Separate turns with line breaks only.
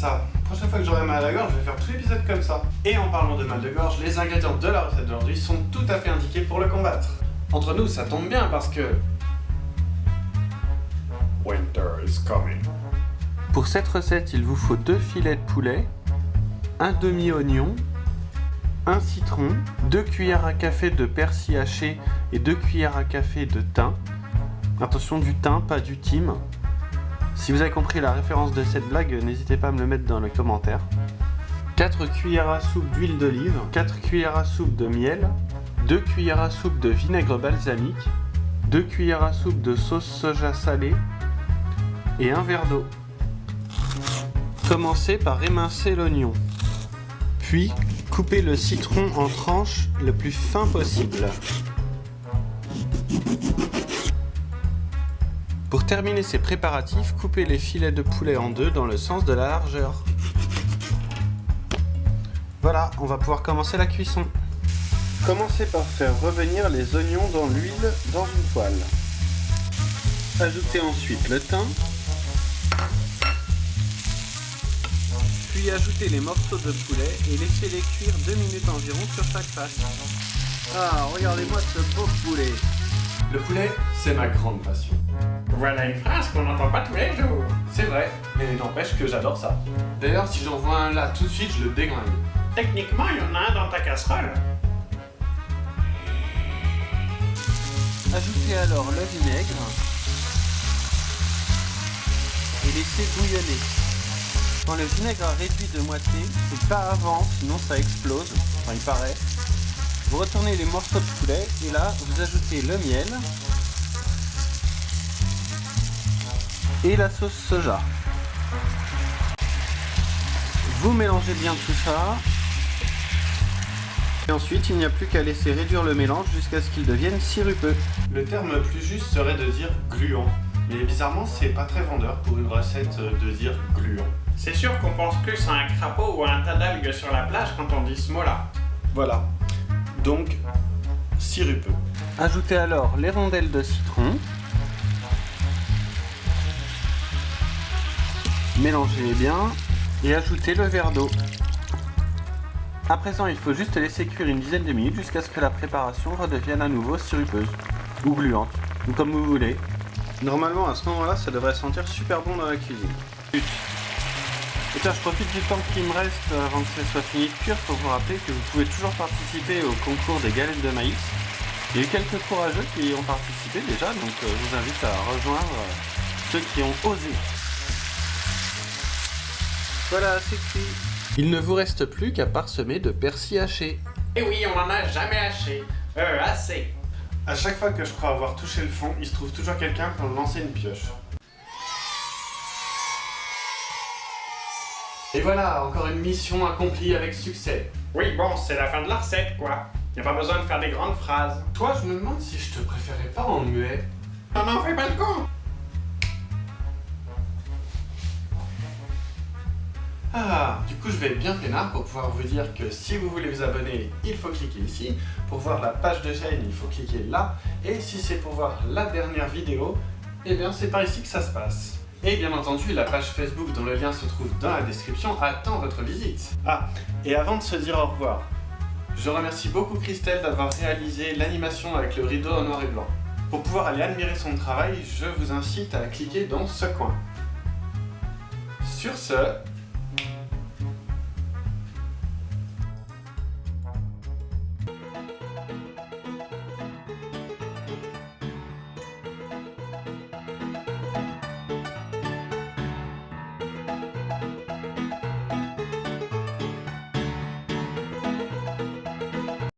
ça. La prochaine fois que j'aurai mal à la gorge, je vais faire tout l'épisode comme ça. Et en parlant de mal de gorge, les ingrédients de la recette d'aujourd'hui sont tout à fait indiqués pour le combattre. Entre nous, ça tombe bien parce que... Winter is coming.
Pour cette recette, il vous faut 2 filets de poulet, un demi-oignon, un citron, 2 cuillères à café de persil haché et 2 cuillères à café de thym. Attention, du thym, pas du thym. Si vous avez compris la référence de cette blague, n'hésitez pas à me le mettre dans les commentaires. 4 cuillères à soupe d'huile d'olive, 4 cuillères à soupe de miel, 2 cuillères à soupe de vinaigre balsamique, 2 cuillères à soupe de sauce soja salée et un verre d'eau. Commencez par émincer l'oignon, puis coupez le citron en tranches le plus fin possible. Pour terminer ces préparatifs, coupez les filets de poulet en deux dans le sens de la largeur. Voilà, on va pouvoir commencer la cuisson. Commencez par faire revenir les oignons dans l'huile dans une poêle. Ajoutez ensuite le thym. Puis ajoutez les morceaux de poulet et laissez-les cuire 2 minutes environ sur chaque face. Ah, regardez-moi ce beau poulet.
Le poulet, c'est ma grande passion.
Voilà une phrase qu'on n'entend pas tous les jours.
C'est vrai, mais n'empêche que j'adore ça. D'ailleurs, si j'en vois un là tout de suite, je le déglingue.
Techniquement, il y en a un dans ta casserole.
Ajoutez alors le vinaigre et laissez bouillonner. Quand le vinaigre a réduit de moitié, et pas avant, sinon ça explose, enfin il paraît. Vous retournez les morceaux de poulet et là vous ajoutez le miel et la sauce soja. Vous mélangez bien tout ça et ensuite il n'y a plus qu'à laisser réduire le mélange jusqu'à ce qu'il devienne sirupeux.
Le terme plus juste serait de dire gluant. Mais bizarrement, c'est pas très vendeur pour une recette de dire gluant.
C'est sûr qu'on pense plus à un crapaud ou à un tas d'algues sur la plage quand on dit ce mot-là.
Voilà. Donc, sirupeux.
Ajoutez alors les rondelles de citron. Mélangez bien et ajoutez le verre d'eau. À présent, il faut juste laisser cuire une dizaine de minutes jusqu'à ce que la préparation redevienne à nouveau sirupeuse ou gluante, ou comme vous voulez. Normalement, à ce moment-là, ça devrait sentir super bon dans la cuisine. Et tiens, je profite du temps qu'il me reste avant que ça soit fini de cuire pour vous rappeler que vous pouvez toujours participer au concours des galettes de maïs. Il y a eu quelques courageux qui y ont participé déjà, donc je vous invite à rejoindre ceux qui ont osé. Voilà, c'est cuit. Il ne vous reste plus qu'à parsemer de persil haché.
Et oui, on n'en a jamais haché. Assez.
À chaque fois que je crois avoir touché le fond, il se trouve toujours quelqu'un pour me lancer une pioche. Et voilà, encore une mission accomplie avec succès.
Oui, bon, c'est la fin de la recette, quoi. Y a pas besoin de faire des grandes phrases.
Toi, je me demande si je te préférais pas en muet.
On n'en fait pas le con.
Ah, du coup je vais être bien peinard pour pouvoir vous dire que si vous voulez vous abonner, il faut cliquer ici. Pour voir la page de chaîne, il faut cliquer là. Et si c'est pour voir la dernière vidéo, eh bien c'est par ici que ça se passe. Et bien entendu, la page Facebook dont le lien se trouve dans la description attend votre visite. Ah, et avant de se dire au revoir, je remercie beaucoup Christelle d'avoir réalisé l'animation avec le rideau en noir et blanc. Pour pouvoir aller admirer son travail, je vous incite à cliquer dans ce coin. Sur ce,